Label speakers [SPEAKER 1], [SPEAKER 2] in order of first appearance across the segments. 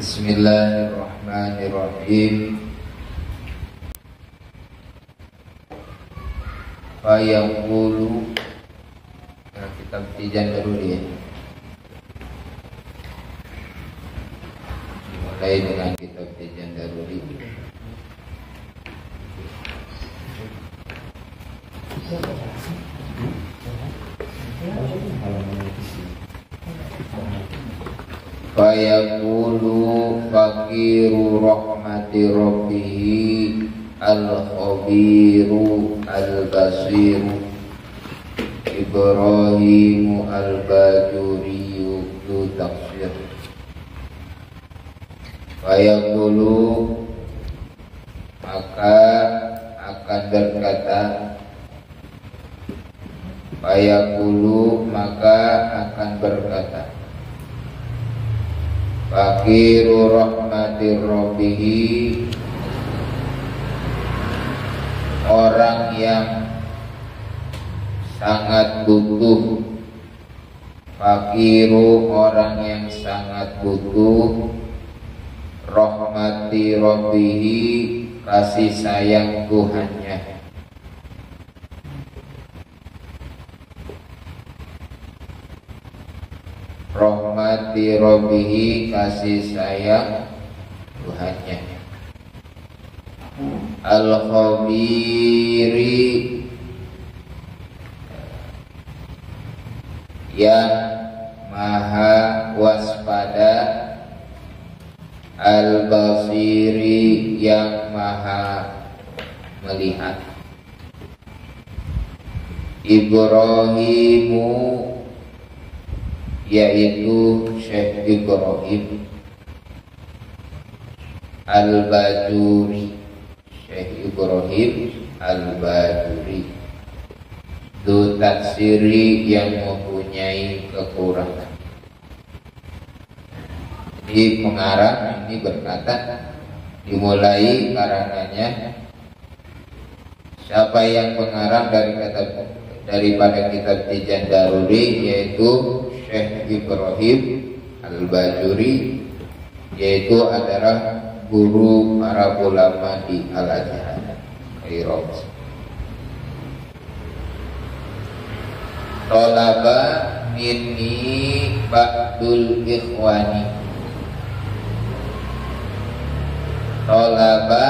[SPEAKER 1] Bismillahirrahmanirrahim. Fayaqulu, kitab Tijan Daruri ya. Dimulai dengan kitab Tijan Daruri. Fayaqulu faqiru rahmati rabbihi al-khabiru al-basiru Ibrahimu al-bajuriyu du tafsir. Fayaqulu, maka akan berkata, fayaqulu, maka akan berkata, faqiru rahmatir rabbihi, orang yang sangat butuh, faqiru, orang yang sangat butuh, rahmati rabbihi, kasih sayang Tuhannya. Rahmati rabbihi, kasih sayang Tuhannya. Al-khabiri, yang maha waspada, al-basiri, yang maha melihat. Ibrahimu, yaitu Syekh Ibrahim al-Bajuri, Syekh Ibrahim al-Bajuri, du taksiri, yang mempunyai kekurangan. Di pengarang ini berkata, dimulai karangannya, siapa yang pengarang daripada kitab Tijan Daruri, yaitu Syekh Ibrahim al-Bajuri, yaitu adalah guru para ulama di Al-Azhar Kairo. Tolaba minni ba'dul ikhwani, tolaba,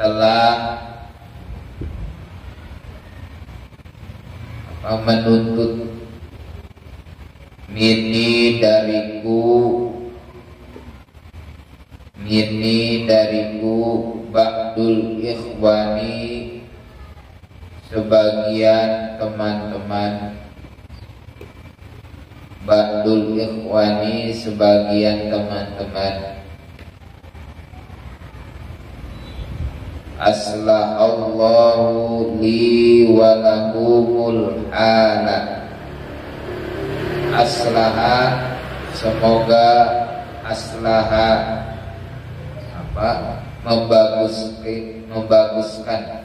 [SPEAKER 1] telah menuntut, minni, dariku, minni, dariku, ba'dul ikhwani, sebagian teman-teman, ba'dul ikhwani, sebagian teman-teman. Aslahallahu li walahumul hala, aslaha, semoga, aslaha, membaguskan.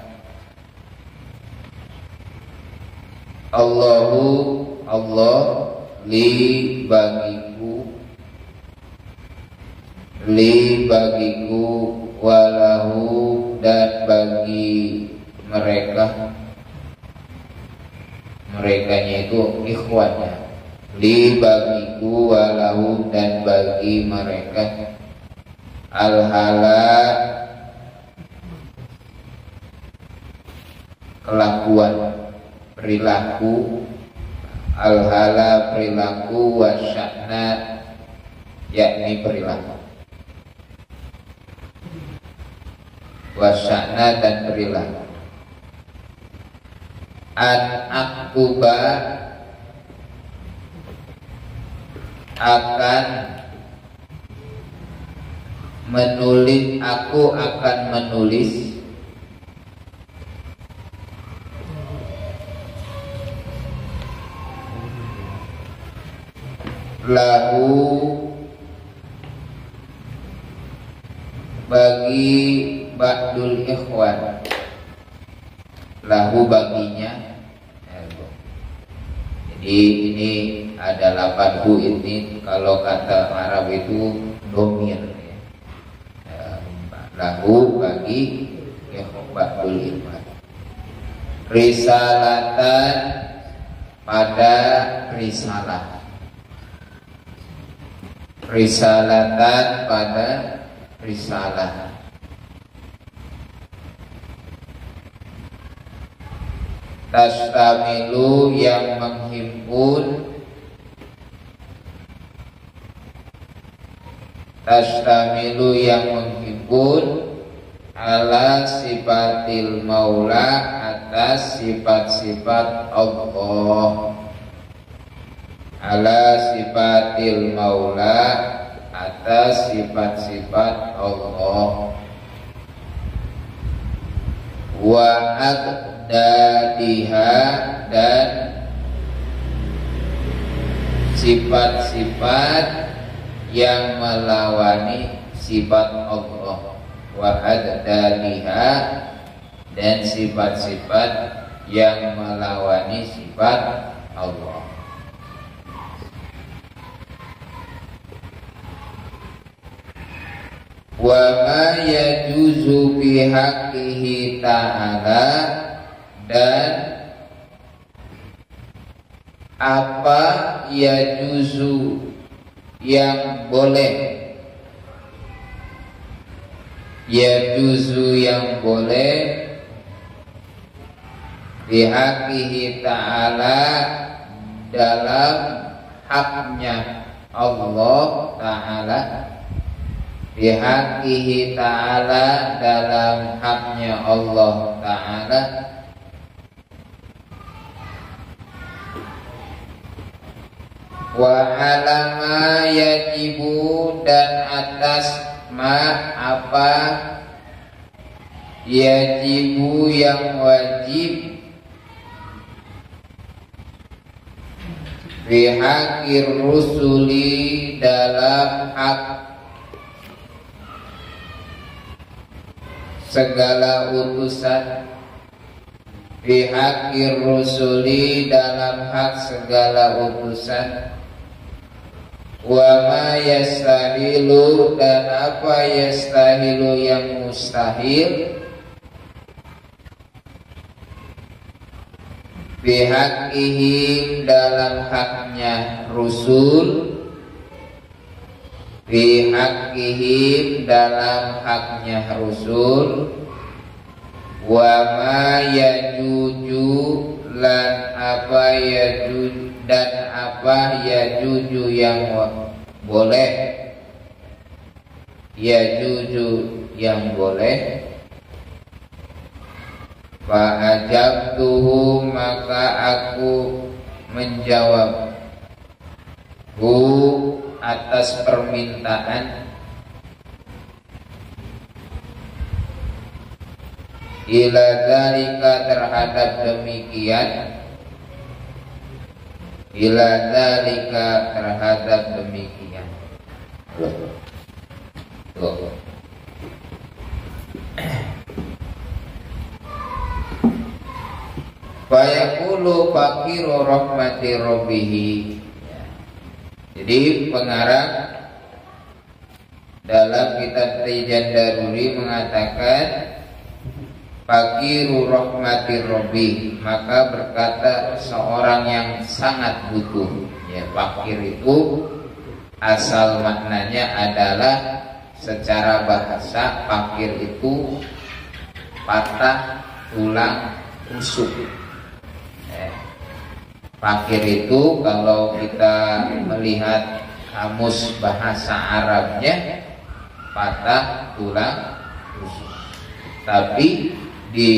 [SPEAKER 1] Allahu, Allah, li, bagiku, li, bagiku, walahu, dan bagi mereka, merekanya itu ikhwannya, li, bagiku, walahu, dan bagi mereka, al-hala, kelakuan, perilaku, al-hala, perilaku, wasya'na, yakni perilaku, wasya'na, dan perilaku. An-akuba, akan menulis, aku akan menulis, lahu, bagi ba'dul ikhwan, lahu, baginya. Jadi ini ada 8 hu, ini kalau kata Arab itu domir ya. Lahu bagi ba'dul ikhwan. Risalatan pada risalah. Risalatan pada risalah. Tastamilu yang menghimpun. Tastamilu yang menghimpun ala sifatil maula atas sifat-sifat Allah. Ala sifatil maula atas sifat-sifat Allah. Wa aqdadiha dan sifat-sifat yang melawani sifat Allah. Wa aqdadiha dan sifat-sifat yang melawani sifat Allah. Wa ma yajuzu bi haqqihi ta'ala dan apa yajuzu yang boleh, yajuzu yang boleh bi haqqihi ta'ala dalam haknya Allah Ta'ala, bihaqqihi ta'ala dalam haknya Allah Ta'ala. Wa alama yajibu dan atas ma apa yajibu yang wajib bihaqqir rusuli dalam hak segala utusan, bihaqqir rusuli dalam hak segala utusan. Wa ma yastahilu dan apa yastahilu yang mustahil, bihaqqihim dalam haknya rusul, bihaqqihim dalam haknya rusul. Wa ma yajuju lan apa yajuju dan apa yajuju yang boleh, yajuju yang boleh. Fa ajabtuhu maka aku menjawab hu atas permintaan ila dzalika terhadap demikian, ila dzalika terhadap demikian. Tuh. Fayaqulu faqiru rahmati rabbihi. Jadi pengarang dalam kitab Tijan Daruri mengatakan faqiru rahmati rabbi, maka berkata seorang yang sangat butuh. Ya, fakir itu asal maknanya adalah secara bahasa fakir itu patah tulang rusuk. Fakir itu kalau kita melihat kamus bahasa Arabnya patah tulang rusuk. Tapi di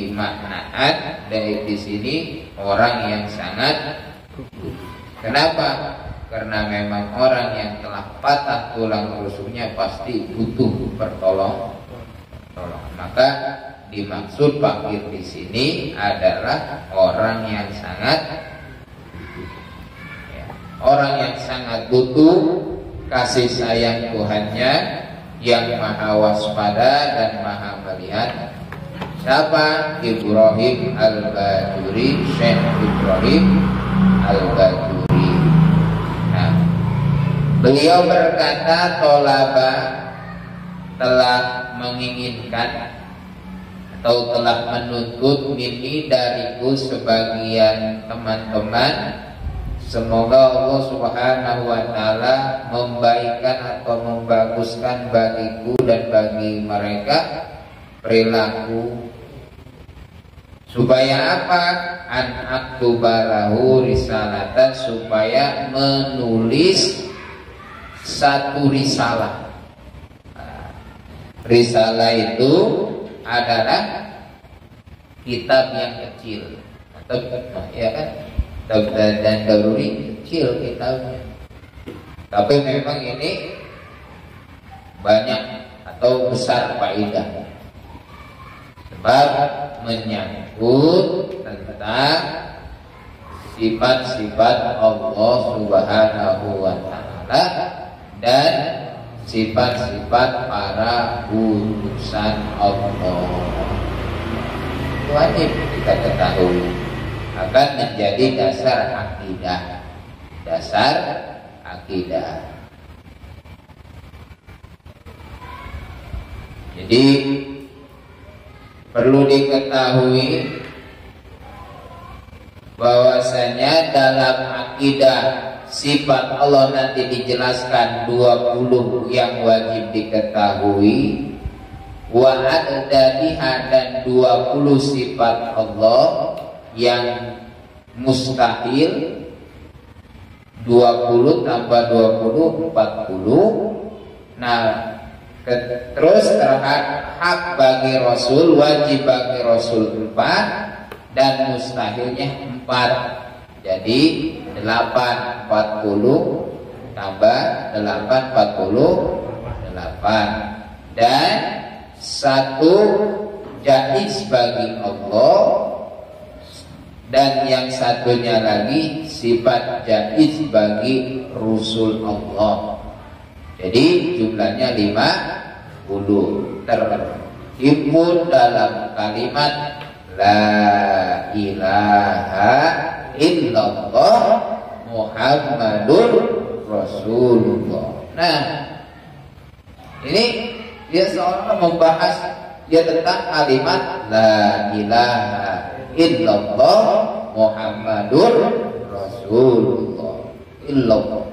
[SPEAKER 1] maknaan dari di sini orang yang sangat butuh. Kenapa? Karena memang orang yang telah patah tulang rusuknya pasti butuh pertolongan. Maka dimaksud fakir di sini adalah orang yang sangat orang yang sangat butuh kasih sayang Tuhannya yang maha waspada dan maha melihat. Siapa? Ibrahim Al-Bajuri, Syekh Ibrahim Al-Bajuri. Nah, Beliau berkata, tolaba, telah menginginkan atau telah menuntut mini dariku sebagian teman-teman, semoga Allah Subhanahu wa Ta'ala membaikkan atau membaguskan bagiku dan bagi mereka perilaku. Supaya apa? An aktubalahu risalatan, supaya menulis satu risalah. Risalah itu adalah kitab yang kecil, atau ya kan, dan daruri kecil kitabnya. Tapi memang ini banyak atau besar faedah, sebab menyangkut tentang sifat-sifat Allah Subhanahu wa Ta'ala dan sifat-sifat para utusan Allah. Wajib kita ketahui, akan menjadi dasar akidah. Dasar akidah. Jadi perlu diketahui bahwasanya dalam akidah sifat Allah nanti dijelaskan 20 yang wajib diketahui, wa adadiha, dan 20 sifat Allah yang mustahil. 20 tambah 20 40. Nah, terus terhadap hak bagi Rasul, wajib bagi Rasul 4, dan mustahilnya 4. Jadi 8 40 tambah 8 48, dan 1 jaiz bagi Allah, dan yang satunya lagi sifat jaiz bagi Rasul Allah. Jadi jumlahnya 50, terhimpun dalam kalimat la ilaha illallah Muhammadur Rasulullah. Nah, ini dia seolah membahas dia tentang kalimat la ilaha illallah Muhammadur Rasulullah. Illallah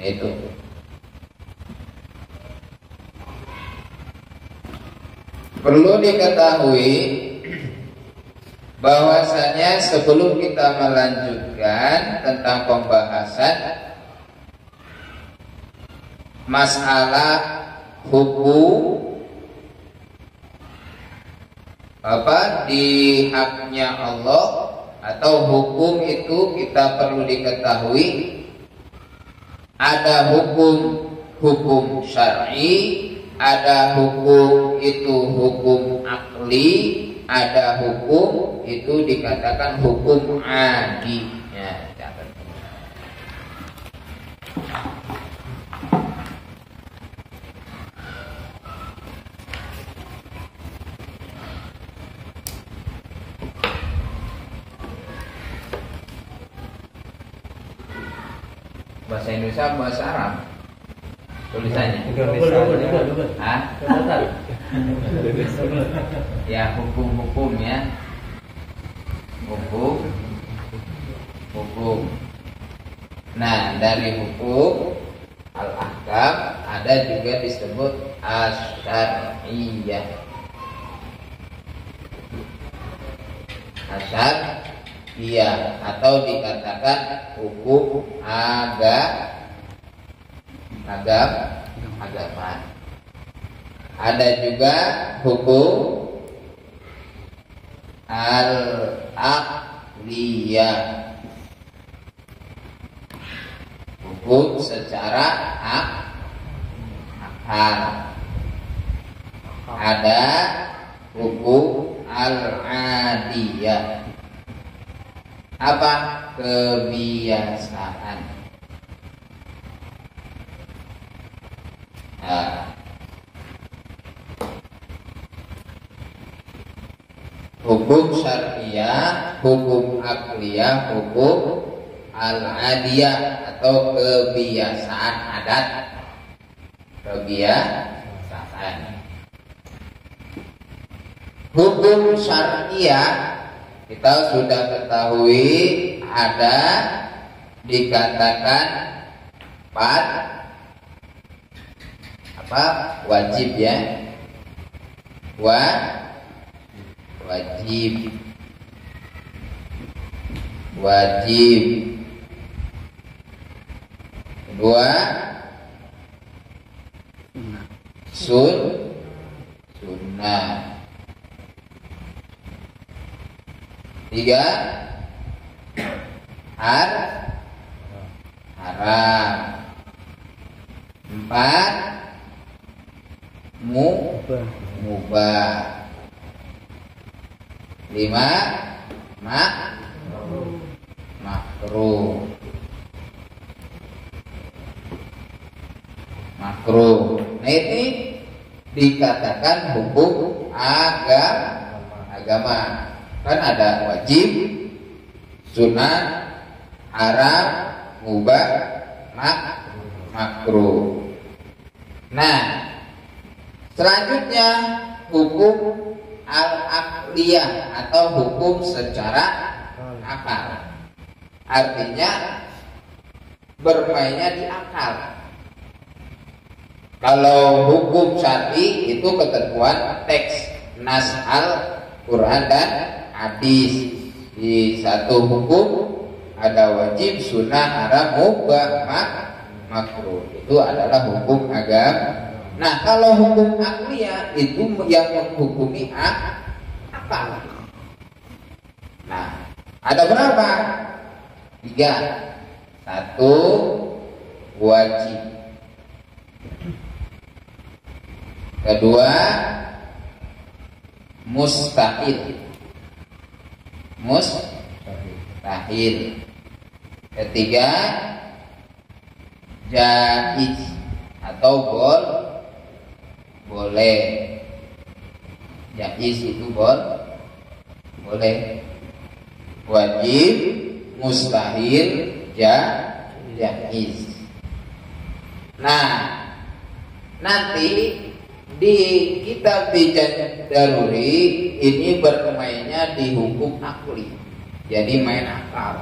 [SPEAKER 1] itu perlu diketahui bahwasanya sebelum kita melanjutkan tentang pembahasan masalah hukum apa di haknya Allah atau hukum itu, kita perlu diketahui ada hukum syar'i, ada hukum itu hukum akli, ada hukum itu dikatakan hukum adi. Ya, catat. Bahasa Indonesia, bahasa Arab tulisannya. Hah? Ya, hukum ya. Hukum. Nah, dari hukum al-ahkam ada juga disebut asy-syar'iyyah. Asy-syar'iyyah atau dikatakan hukum agama. Ada juga hukum al-aqliyah, hukum secara akal. Ada hukum al-adiyah, apa? Kebiasaan. Nah, hukum syariah, hukum akliyah, hukum al-adiyah atau kebiasaan adat. Kebiasaan. Hukum syariah kita sudah ketahui ada dikatakan 4 wajib ya. Wajib. Kedua sunnah. 3 haram. 4 mubah. 5 makruh. Nah ini dikatakan hukum agama. Kan ada wajib, sunnah, haram, mubah, makruh. Nah, selanjutnya hukum al-aqliyah atau hukum secara akal. Artinya bermainnya di akal. Kalau hukum syar'i itu ketentuan teks nas Al-Quran dan hadis. Di satu hukum ada wajib, sunnah, haram, mubah, makruh. Itu adalah hukum agama. Nah, kalau hukum akliyah itu yang menghukumi akal. Nah, ada berapa? 3. 1 wajib. Kedua mustahil. Ketiga jaiz atau boleh. Jaiz itu boleh. Wajib, mustahil, jaiz. Nah, nanti di kitab Bijan Daruri ini bermainnya di hukum akli. Jadi main akal.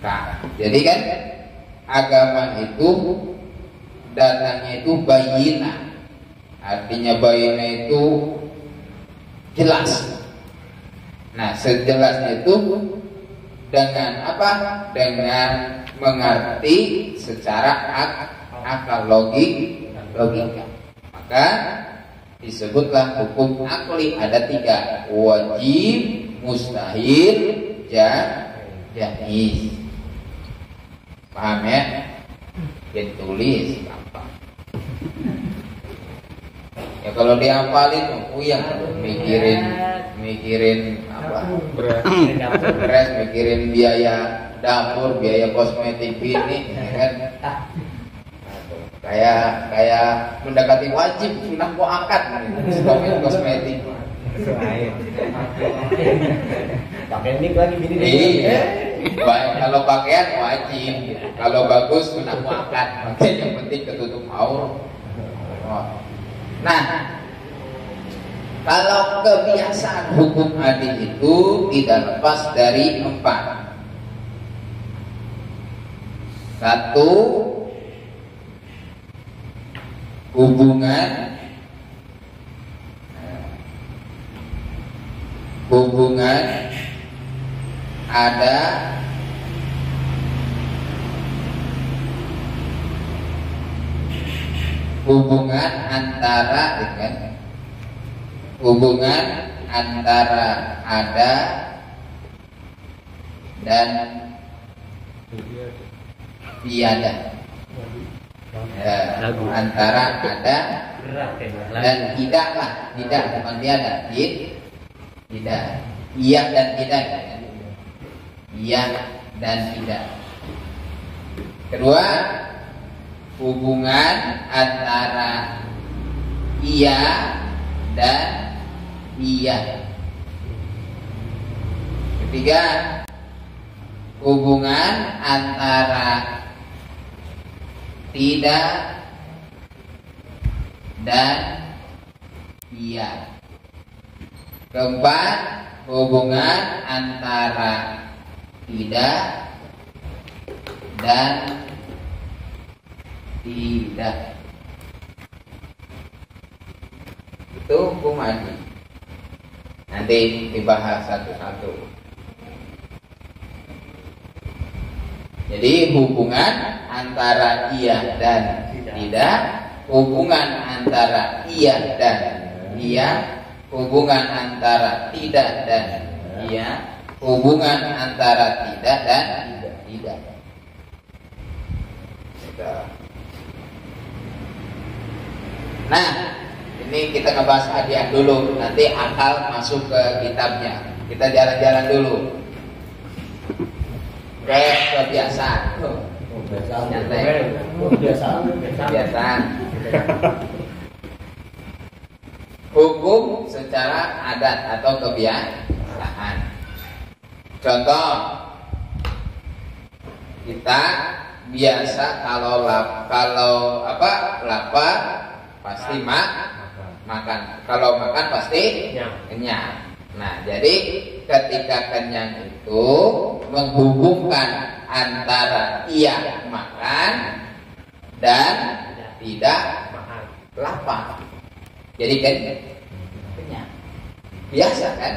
[SPEAKER 1] Nah, jadi kan agama itu datangnya itu bayina. Artinya bayina itu jelas. Nah, sejelasnya itu dengan apa? Dengan mengerti secara akal logika. Maka disebutlah hukum akli ada 3: wajib, mustahil, jaiz. Paham ya? Ditulis apa? Ya kalau dihafalin puyeng, mikirin apa? Beres, mikirin biaya dapur, biaya kosmetik ini, ya kan? Kayak mendekati wajib sunnah muakkad nih, kosmetik.
[SPEAKER 2] Pakaian ini lagi bini.
[SPEAKER 1] Iya. Kalau pakaian wajib, kalau bagus sunnah muakkad. Makanya yang penting ketutup aurat. Nah, kalau kebiasaan hukum adil itu tidak lepas dari 4. 1 hubungan ada hubungan antara ada dan tiada. Ya, antara ada dan tidaklah, tidak bukan tiada, tidak, iya dan tidak, iya dan tidak. Kedua, hubungan antara iya dan iya. Ketiga, hubungan antara tidak dan iya. Keempat, hubungan antara tidak dan tidak. Itu hukum haji. Nanti dibahas satu-satu. Jadi hubungan antara iya dan tidak, hubungan antara iya dan iya, hubungan antara tidak dan iya, hubungan antara tidak dan tidak. Nah, ini kita ngebahas hadiah dulu. Nanti akal masuk ke kitabnya. Kita jalan-jalan dulu. Kebiasaan. Kebiasaan. Hukum secara adat atau kebiasaan. Contoh, kita biasa kalau lapar pasti makan. Kalau makan pasti kenyang. Nah, jadi ketika kenyang itu menghubungkan antara iya makan dan tidak lapar. Jadi kenyang. Biasa kan?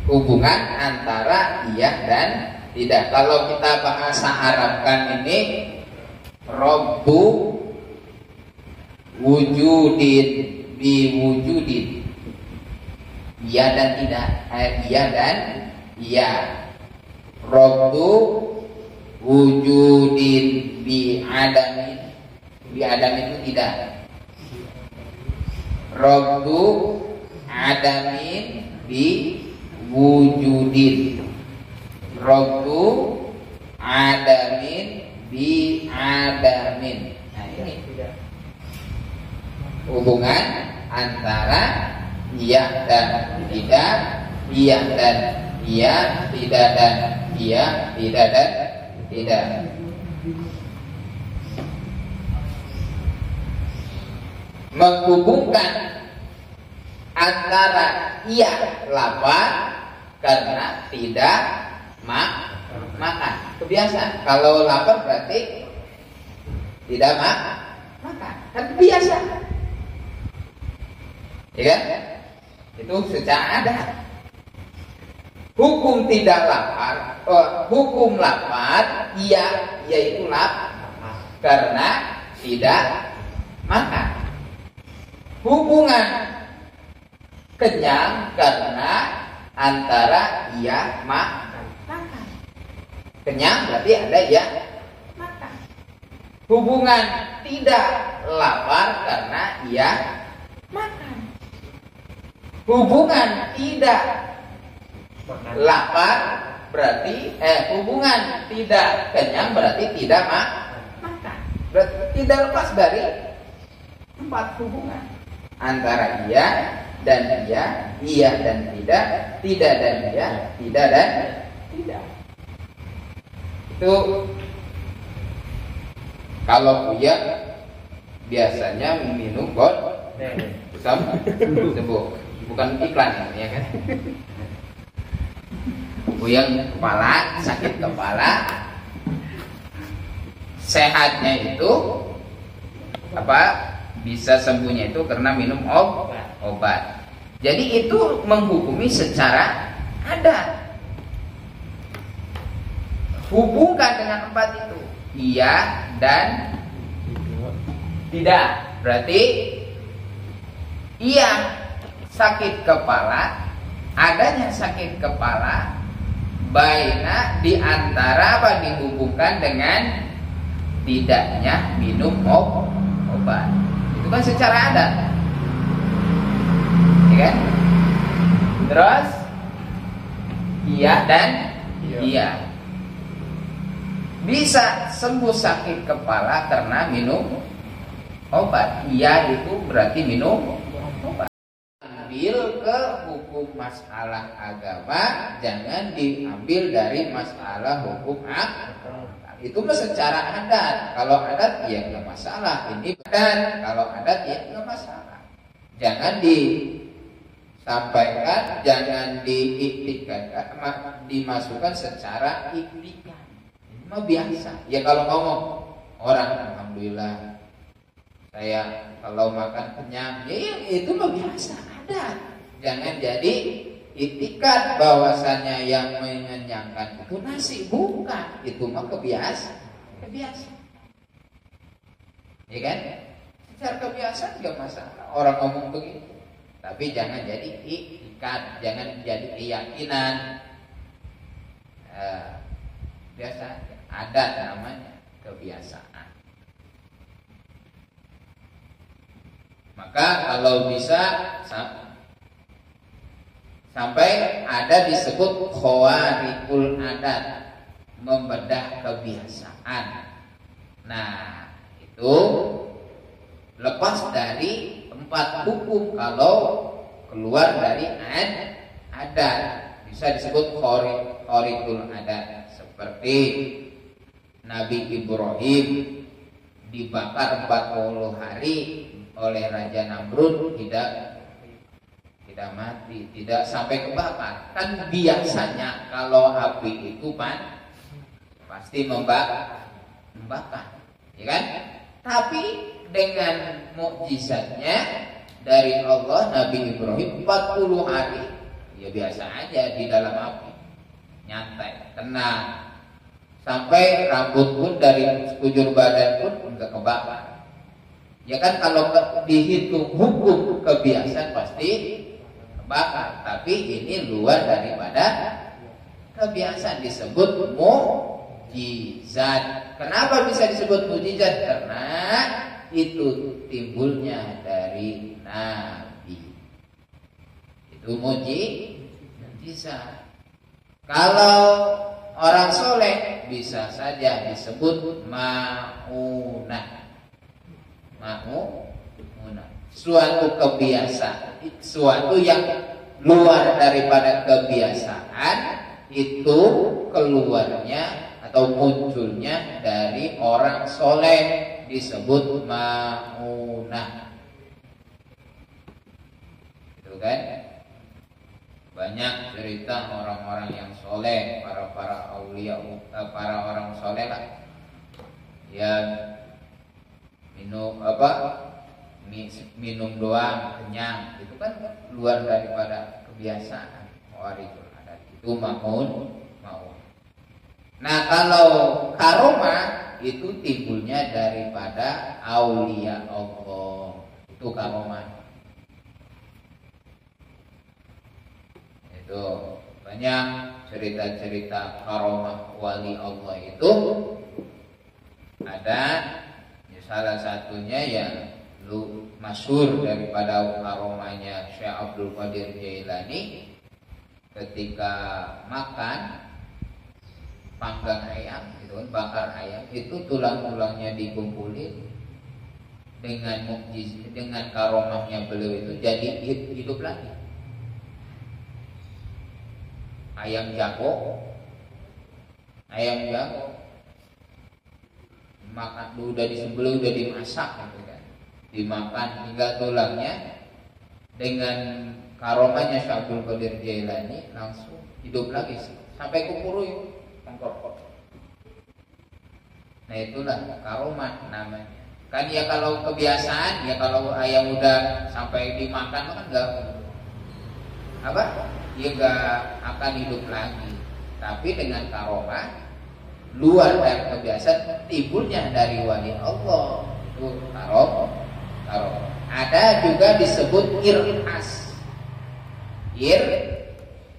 [SPEAKER 1] Hubungan antara iya dan tidak. Kalau kita bahasa Arabkan ini Rabbu wujudin biwujudin. Iya dan tidak, iya dan iya. Rabbu wujudin bi'adamin. Bi'adamin itu tidak. Rabbu adamin biwujudin. Rabbu adamin bi'adamin. Nah ini hubungan antara iya dan tidak, iya dan iya, tidak dan iya, tidak dan tidak. Menghubungkan antara iya lapar karena tidak makan. Kebiasaan. Kalau lapar berarti tidak makan. Kan biasa. Ya kan? Itu secara adat. Hukum tidak lapar, hukum lapar, iya, yaitu lapar karena tidak makan. Hubungan kenyang karena antara iya makan. Kenyang berarti ada iya makan. Hubungan tidak lapar karena iya makan. Hubungan tidak lapar berarti hubungan tidak kenyang berarti tidak makan. Berarti tidak lepas dari empat hubungan antara iya dan iya dan tidak dan iya, tidak dan tidak. Itu kalau Buya biasanya minum sembuh. Bukan iklan ya kan? Buyang kepala, sakit kepala, sehatnya itu bisa sembuhnya itu karena minum obat. Jadi itu menghukumi secara adat. Hubungkan dengan empat itu, iya dan tidak. Berarti iya sakit kepala, adanya sakit kepala baina di antara dihubungkan dengan tidaknya minum obat. Itu kan secara adat. Ya kan? Terus iya dan iya. Bisa sembuh sakit kepala karena minum obat. Iya itu berarti minum obat. Ambil ke hukum hukum masalah agama jangan diambil dari masalah hukum agama. Itu mah secara adat. Kalau adat ya nggak masalah. Ini adat. Kalau adat ya nggak masalah. Jangan disampaikan, jangan dimasukkan secara iktikan. Ini mah biasa. Ya kalau ngomong orang alhamdulillah saya kalau makan kenyang, ya itu mah biasa adat. Jangan jadi itikat bahwasanya yang mengenyangkan itu nasi, bukan, itu mah kebiasaan. Ya kan? Secara kebiasaan gak masalah orang ngomong begitu. Tapi jangan jadi itikat, jangan jadi keyakinan. Biasa adat namanya, kebiasaan. Maka kalau bisa sampai ada disebut khawarikul adat, membedah kebiasaan. Nah, itu lepas dari 4 hukum kalau keluar dari adat, bisa disebut khawarikul adat. Seperti Nabi Ibrahim dibakar 40 hari oleh Raja Namrud, tidak mati, tidak sampai kebakar. Kan biasanya kalau api itu pasti membakar, ya kan? Tapi dengan mukjizatnya dari Allah, Nabi Ibrahim 40 hari ya biasa aja di dalam api, nyantai, tenang, sampai rambut pun dari sekujur badan pun enggak kebakar. Ya kan kalau dihitung hukum kebiasaan pasti kebakar, tapi ini luar daripada kebiasaan, disebut mukjizat. Kenapa bisa disebut mukjizat? Karena itu timbulnya dari Nabi. Itu mukjizat. Kalau orang soleh bisa saja disebut ma'unah. Suatu kebiasaan, suatu yang luar daripada kebiasaan, itu keluarnya atau munculnya dari orang soleh, disebut ma'unah. Itu kan banyak cerita orang-orang yang soleh, para aulia, para orang soleh lah, yang minum doang kenyang, itu kan luar daripada kebiasaan. Khawarikul adat itu mau. Nah kalau karomah itu timbulnya daripada aulia Allah, itu karomah. Itu banyak cerita-cerita karomah wali Allah itu ada. Salah satunya yang masyhur daripada karomahnya Syekh Abdul Qadir Jailani, ketika makan panggang ayam, gitu kan, bakar ayam, itu tulang-tulangnya dikumpulin dengan mukjizat, dengan karomahnya beliau itu jadi hidup lagi. Ayam jago makan udah disembelih, udah dimasak gitu kan, dimakan hingga tulangnya, dengan karomahnya Syekh Abdul Qadir Jailani langsung hidup lagi sampai kumpul tengkor. Nah itulah karomah namanya. Kan ya kalau kebiasaan, ya kalau ayam udah sampai dimakan kan enggak akan hidup lagi. Tapi dengan karomah luar dari kebiasaan, timbulnya dari wali Allah, itu karomah. Ada juga disebut irhas.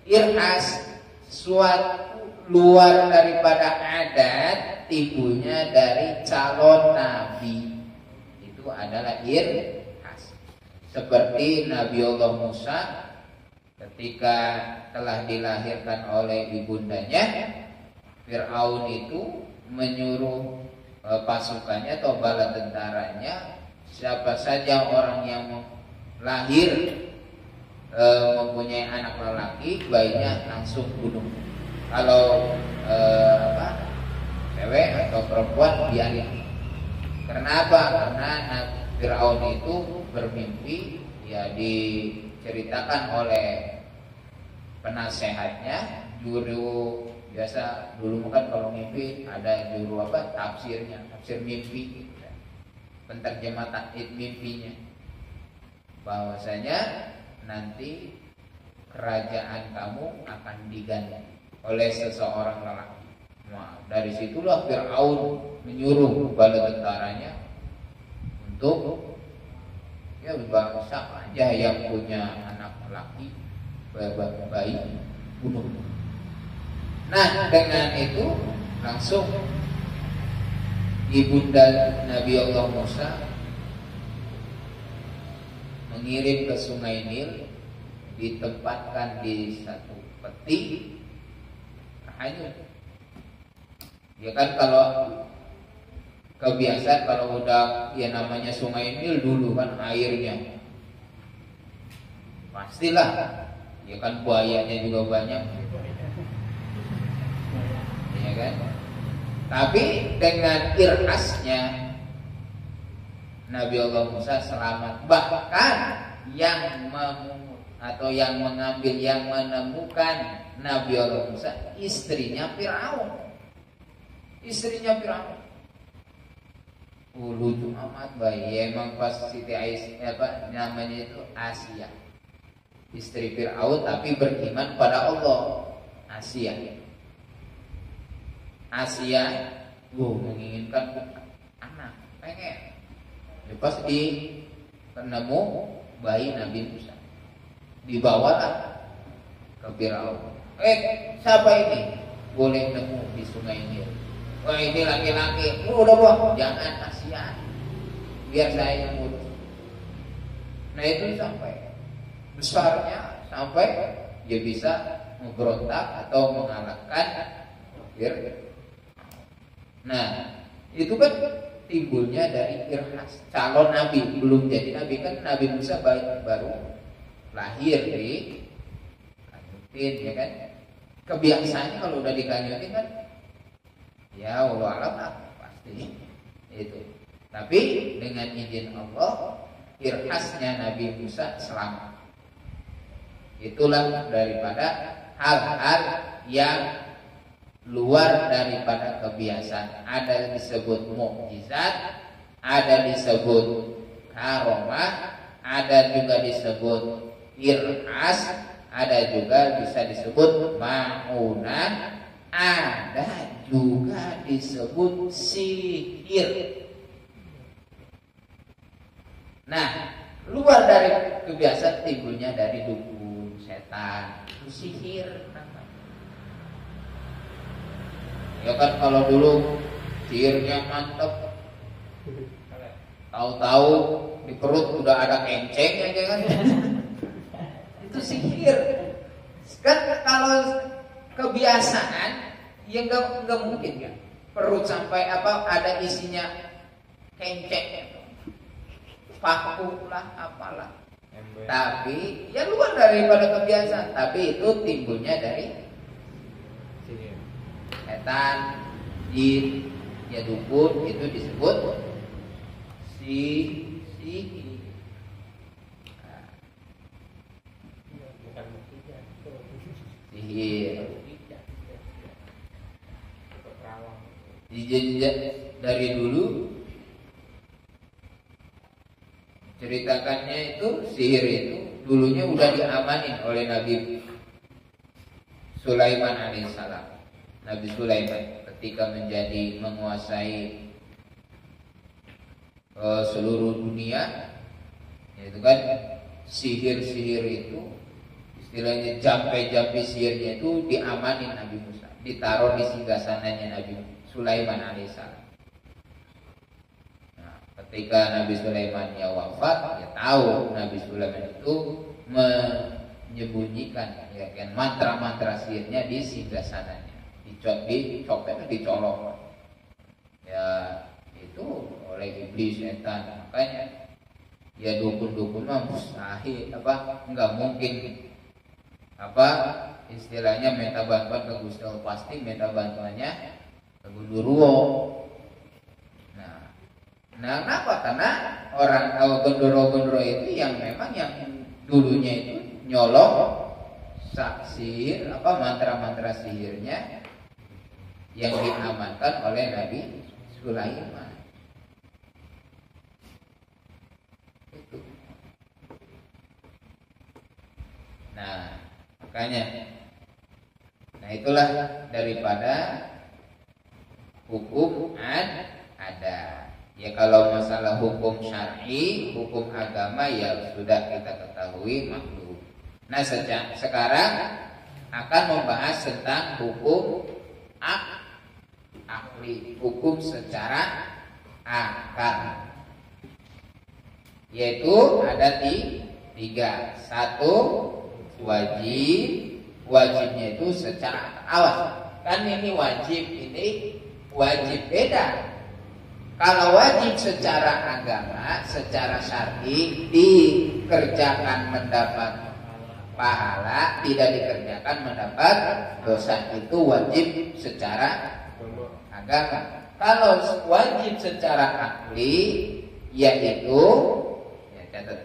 [SPEAKER 1] Irhas suatu luar daripada adat, timbulnya dari calon nabi, itu adalah irhas. Seperti Nabi Allah Musa ketika telah dilahirkan oleh ibundanya, Fir'aun itu menyuruh pasukannya atau bala tentaranya, siapa saja orang yang lahir mempunyai anak lelaki, bayinya langsung bunuh. Kalau cewek atau perempuan biarin. Karena apa? Karena Firaun itu bermimpi, ya diceritakan oleh penasehatnya, juru biasa dulu kan kalau mimpi ada juru tafsirnya, tafsir mimpi, penterjemah mimpinya, bahwasanya nanti kerajaan kamu akan diganti oleh seseorang lelaki. Nah, dari situlah Fir'aun menyuruh bala tentaranya untuk siapa aja yang punya anak lelaki bayi bunuh. Nah, dengan itu langsung ibunda Nabi Allah Musa mengirim ke Sungai Nil, ditempatkan di satu peti, hanyut. Ya kan kalau kebiasaan kalau udah ya namanya Sungai Nil dulu kan airnya pastilah ya kan buayanya juga banyak, ya kan. Tapi dengan irhasnya Nabi Allah Musa selamat. Bahkan yang mengambil, yang menemukan Nabi Allah Musa istrinya Firaun. Lucu amat bayi. Emang pas Siti Aisyah namanya itu Asia, istri Firaun tapi beriman pada Allah. Asia menginginkan anak, pengen. Pas penemu bayi Nabi Musa, dibawalah ke Firaun. Siapa ini? Boleh nemu di Sungai Nil. Wah, ini laki-laki. Udah buang, jangan, kasihan. Biar saya yang urus. Nah, itu sampai besarnya, sampai dia bisa memberontak atau mengalahkan Fir'aun. Nah, itu kan timbulnya dari irhas. Calon nabi, belum jadi nabi kan. Nabi Musa baru lahir di kanyutin, ya kan. Kebiasaannya kalau udah dikanyutin kan, ya Allah alam pasti itu. Tapi dengan izin Allah, irhasnya Nabi Musa selamat. Itulah daripada hal-hal yang luar daripada kebiasaan. Ada disebut mukjizat, ada disebut karomah, ada juga disebut irhas, ada juga bisa disebut ma'unah, ada juga disebut sihir. Nah, luar dari kebiasaan timbulnya dari dukun, setan, sihir namanya. Ya kan kalau dulu sihirnya mantep, tahu-tahu di perut udah ada kenceng aja kan. Itu sihir. Kan kalau kebiasaan ya nggak mungkin kan. Perut sampai ada isinya kenceng, paku lah apalah. Tapi ya luar daripada kebiasaan. Tapi itu timbulnya dari setan, jin, ya dukun, itu disebut sihir. Dari dulu ceritakannya itu sihir itu dulunya udah diamanin oleh Nabi Sulaiman alaihissalam. Nabi Sulaiman ketika menguasai seluruh dunia, itu kan sihir-sihir itu istilahnya jampe-jampe sihirnya itu diamanin Nabi Musa, ditaruh di singgasananya Nabi Sulaiman alaihissalam. Nah, ketika Nabi Sulaiman ya wafat, ya tahu Nabi Sulaiman itu menyembunyikan ya kan mantra-mantra sihirnya di singgasananya. Dicolong ya itu oleh iblis setan. Makanya Ya dukun-dukun mah mustahil nggak mungkin istilahnya minta bantuan ke Gusti Allah, pasti minta bantuannya ke Gundurwo. Nah, kenapa? Karena orang Gundurwo itu yang memang yang dulunya itu nyolong sihir mantra-mantra sihirnya yang diamankan oleh Nabi Sulaiman. Itu. Nah, makanya itulah daripada hukum ada. Ya kalau masalah hukum syar'i, hukum agama ya sudah kita ketahui makhluk. Nah, sekarang akan membahas tentang hukum akli, hukum secara akal. Yaitu ada tiga. Satu, wajibnya itu secara awas. Kan ini wajib beda. Kalau wajib secara agama, secara syar'i dikerjakan mendapat pahala, tidak dikerjakan mendapat dosa, itu wajib secara agama. Kalau wajib secara akli, yaitu catat,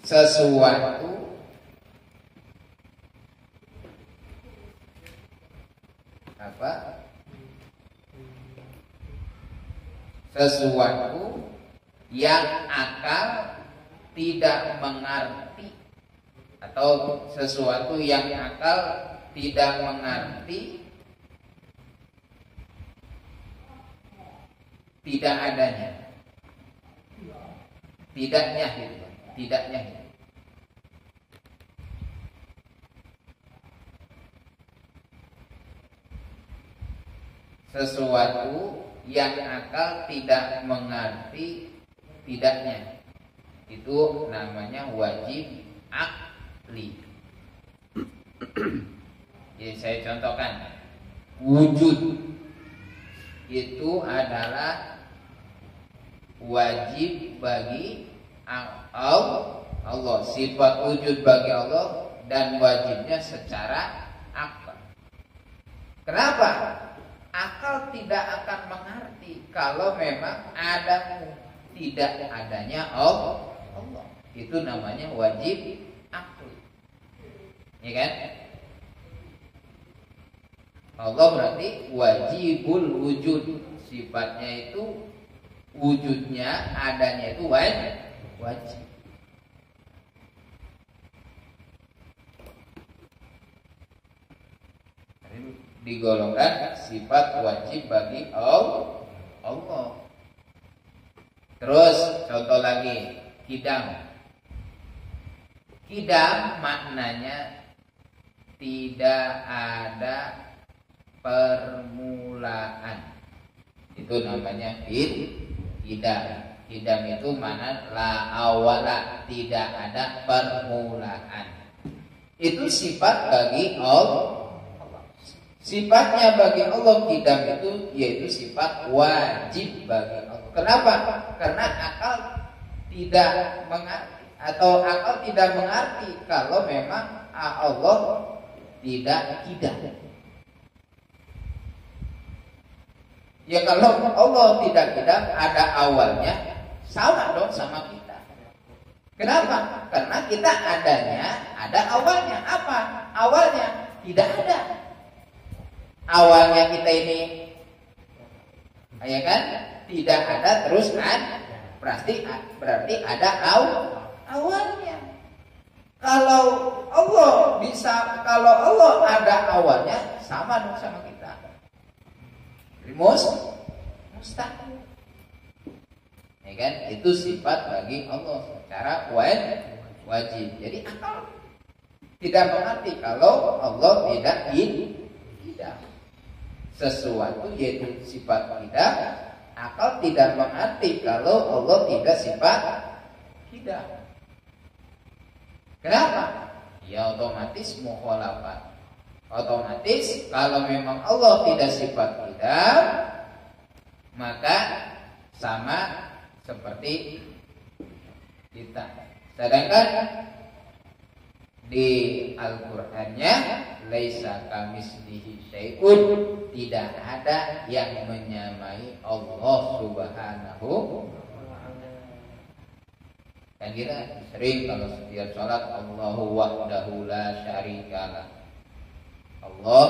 [SPEAKER 1] sesuatu yang akal tidak mengerti, atau sesuatu yang akal tidak mengerti, tidak adanya, tidaknya gitu. Sesuatu yang akal tidak mengerti tidaknya, itu namanya wajib akli. Jadi saya contohkan, wujud itu adalah wajib bagi Allah, sifat wujud bagi Allah, dan wajibnya secara akal. Kenapa? Akal tidak akan mengerti kalau memang ada tidak adanya Allah. Itu namanya wajib akli. Ya kan? Allah berarti wajibul wujud. Sifatnya itu wujudnya, adanya itu wajib. Digolongkan sifat wajib bagi Allah. Terus contoh lagi, kidam. Kidam maknanya tidak ada permulaan. Itu namanya kidam. Kidam itu mana la awala, tidak ada permulaan. Itu sifat bagi Allah. Sifatnya bagi Allah kidam itu yaitu sifat wajib bagi Allah. Kenapa? Karena akal tidak mengerti, atau akal tidak mengerti kalau memang Allah tidak kidam. Ya kalau Allah tidak kidam, ada awalnya, sama dong sama kita. Kenapa? Karena kita adanya, ada awalnya. Apa? Awalnya tidak ada. Awalnya kita ini, ya kan, tidak ada, terus berarti ada awalnya. Kalau Allah ada awalnya, sama dong sama kita. Mustahil. Ya kan, itu sifat bagi Allah secara wajib. Jadi akal tidak mengerti kalau Allah tidak. Sesuatu yaitu sifat tidak, akal tidak mengerti kalau Allah tidak sifat tidak. Kenapa? Ya otomatis mukhalafat. Otomatis kalau memang Allah tidak sifat tidak, maka sama seperti kita. Sedangkan di Al-Qur'annya laisa kamitslihi syai'un, tidak ada yang menyamai Allah Subhanahu. Dan kita sering kalau setiap sholat Allahu wahdahu la syarikalah, Allah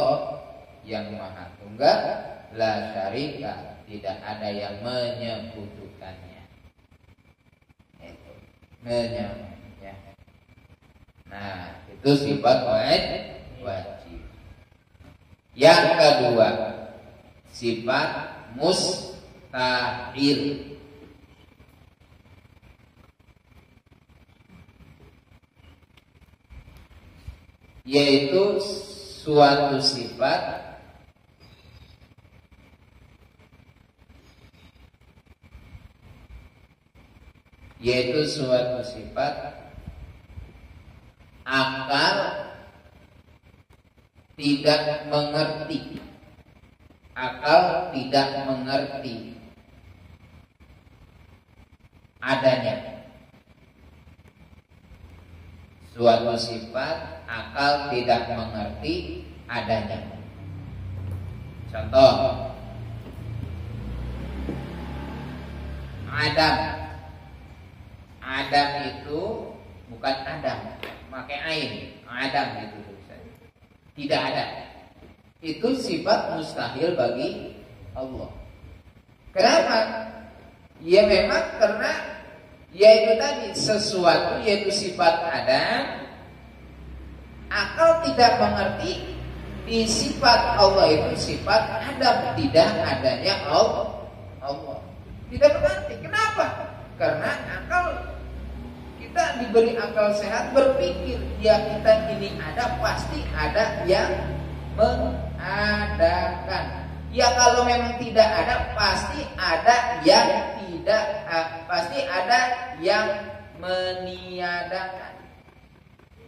[SPEAKER 1] yang maha tunggal, la syarika, tidak ada yang menyekutukannya. Itu menyamainya. Nah, itu sifat wajib. Yang kedua, sifat mustahil. Yaitu suatu sifat akal tidak mengerti. Akal tidak mengerti adanya. Suatu sifat akal tidak mengerti adanya. Contoh, Adam itu bukan Adam, pakai ain. Adam itu tidak ada. Itu sifat mustahil bagi Allah. Kenapa? Ya memang karena yaitu tadi sesuatu, yaitu sifat Adam, akal tidak mengerti di sifat Allah itu sifat Adam, tidak adanya Allah. Tidak mengerti. Kenapa? Karena akal, kita diberi akal sehat berpikir, ya kita ini ada, pasti ada yang mengadakan. Ya kalau memang tidak ada, pasti ada yang tidak, pasti ada yang meniadakan.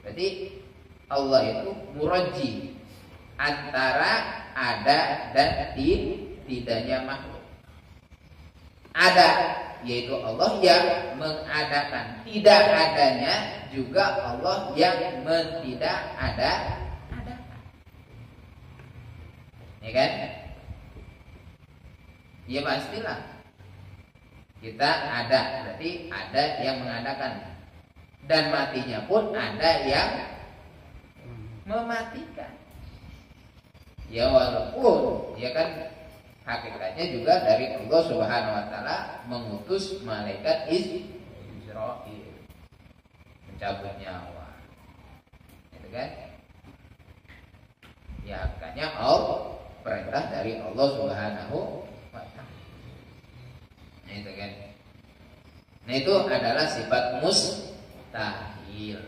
[SPEAKER 1] Berarti Allah itu murajji antara ada dan tidaknya makhluk. Ada, yaitu Allah yang mengadakan. Tidak adanya juga Allah yang tidak adakan. Ya kan? Ya pastilah. Kita ada, berarti ada yang mengadakan. Dan matinya pun ada yang mematikan. Ya walaupun ya kan hakikatnya juga dari Allah Subhanahu wa taala mengutus malaikat Israil mencabut nyawa. Itu kan? Ya hakikatnya Allah, perintah dari Allah Subhanahu wa taala. Nah itu kan. Nah itu adalah sifat mustahil.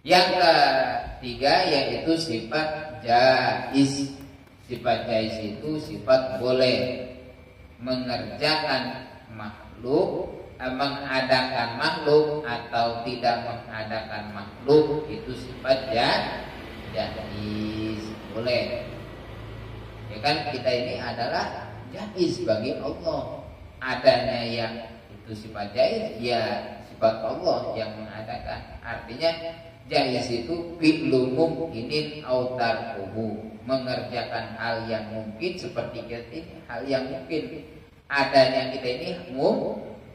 [SPEAKER 1] Yang ketiga yaitu sifat jaiz. Sifat jaiz itu sifat boleh mengerjakan makhluk, mengadakan makhluk atau tidak mengadakan makhluk, itu sifat jaiz, boleh. Ya kan kita ini adalah jaiz bagi Allah. Adanya yang itu sifat jaiz, ya sifat Allah yang mengadakan. Artinya jaiz itu fi'lu mumkinin aw tarkuhu, mengerjakan hal yang mungkin seperti kita ini, hal yang mungkin. Adanya kita ini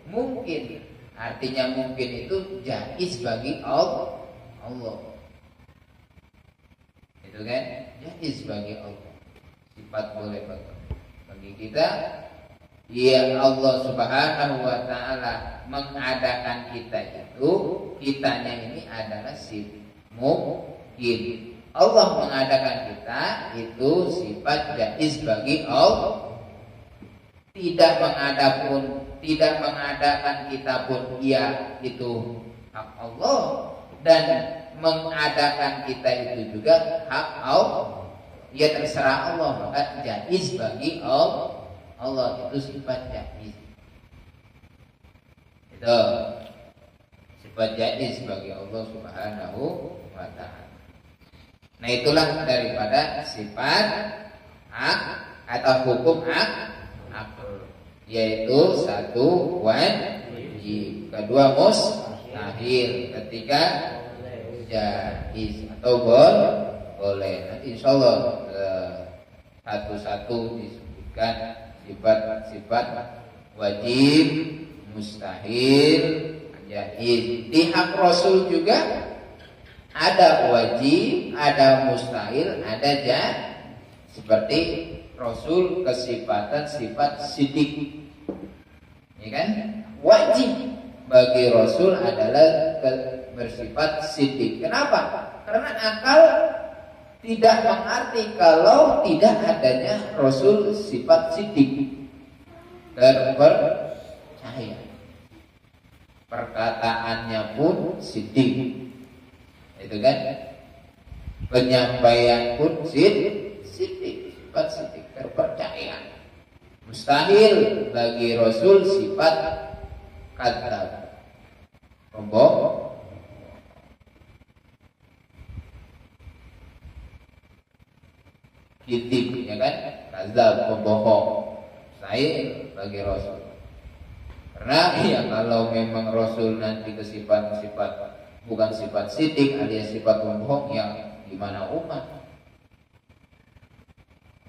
[SPEAKER 1] mungkin. Artinya mungkin itu jaiz bagi Allah. Itu kan? Jaiz bagi Allah. Sifat boleh bagi kita. Ya Allah Subhanahu wa taala mengadakan kita itu, kitanya ini adalah sifat mungkin. Allah mengadakan kita itu sifat jaiz bagi Allah. Tidak mengadakan kita pun ya itu hak Allah, dan mengadakan kita itu juga hak Allah. Ya terserah Allah, maka jaiz bagi Allah. Allah itu sifat jaiz. Itu sifat jaiz bagi Allah Subhanahu wa taala. Nah itulah daripada sifat atau hukum akal, yaitu satu wajib. Kedua mustahil. Ketiga jaiz atau boleh. Nanti insyaallah satu-satu disebutkan sifat-sifat wajib, mustahil, jaiz. Di hak Rasul juga ada wajib, ada mustahil, ada jaiz. Seperti Rasul kesifatan sifat sidik, ya kan? Wajib bagi Rasul adalah bersifat sidik. Kenapa? Karena akal tidak mengerti kalau tidak adanya Rasul sifat sidik, terpercaya. Perkataannya pun sidik, itu kan? Penyampaian pun sidik, sifat sidik, terpercaya. Mustahil bagi Rasul sifat kadzab, pembohong. Kitib, ya kan? Kadzab, pembohong. Mustahil bagi Rasul. Karena ya kalau memang Rasul nanti ke sifat-sifat bukan sifat sidik alias sifat pembohong, yang gimana umat?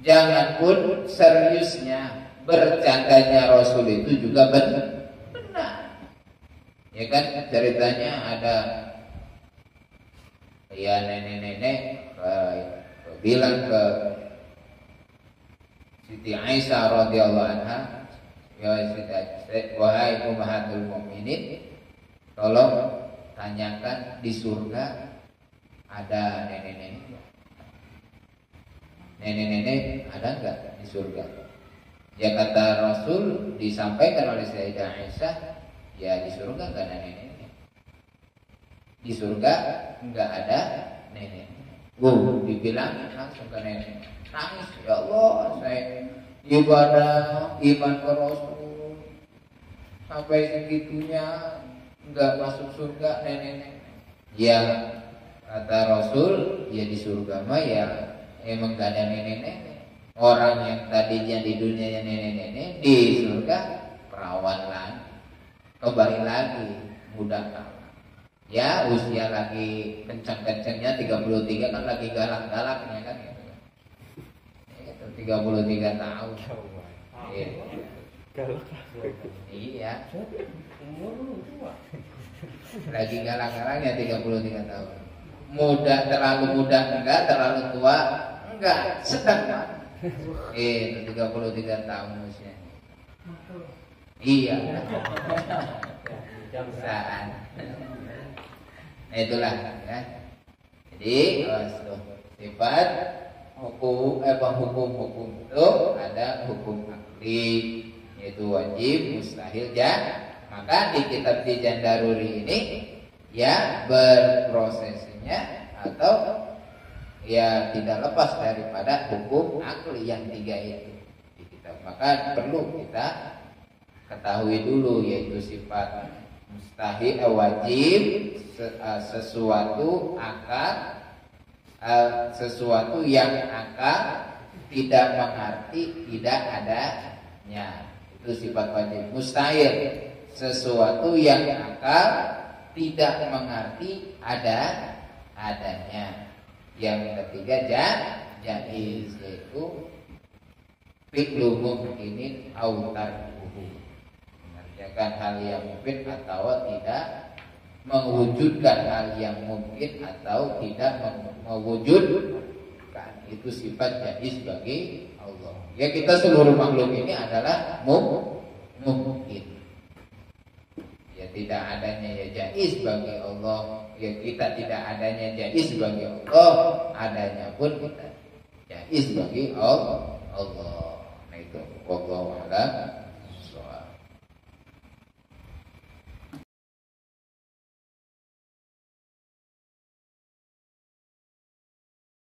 [SPEAKER 1] Jangan pun seriusnya bercandanya Rasul itu juga benar. Ya kan, ceritanya ada ya nenek-nenek bilang ke Siti Aisyah radhiyallahu anha, ya wahai ummahatul mukminin, tolong tanyakan di surga ada nenek-nenek ada enggak di surga? Ya kata Rasul, disampaikan oleh Sayyidah Aisyah, ya di surga enggak ada nenek-nenek. Di surga enggak ada nenek. Dibilang langsung ke nenek. Nangis, ya Allah, saya ibadah iman ke Rasul sampai segitunya enggak masuk surga nenek-nenek. Ya kata Rasul, ya di surga mah ya emang gak ada nenek-nenek. Orang yang tadinya di dunia yang nenek-nenek, di surga perawan lagi, kembali lagi muda kalah. Ya usia lagi kencang-kencangnya 33 kan, lagi galak-galaknya kan gitu. Itu 33 tahun. Iya. Iya. Lagi galak-galaknya 33 tahun. Muda, terlalu muda enggak, terlalu tua enggak, sedang Pak. 33 tahun usia. Iya. Saat. Nah itulah ya. Jadi sifat hukum itu ada hukum akli, yaitu wajib, mustahil, jaiz. Maka di kitab Tijan Daruri ini ya berprosesnya atau ya tidak lepas daripada hukum akli yang tiga itu di kitab. Maka perlu kita ketahui dulu, yaitu sifat mustahil, wajib, sesuatu akal, sesuatu yang akal tidak mengerti, tidak adanya, itu sifat wajib. Mustahil, sesuatu yang akal tidak mengerti, adanya. Yang ketiga jaiz, yaitu fi'lu mumkinin au tarkuhu, mengerjakan hal yang mungkin atau tidak, mewujudkan hal yang mungkin atau tidak mewujudkan, itu sifat jaiz bagi Allah. Ya kita seluruh makhluk ini adalah mungkin. Ya tidak adanya ya jaiz bagi Allah. Ya kita tidak adanya jaiz bagi Allah, adanya pun kita jaiz bagi Allah. Nah itu wallahu a'lam.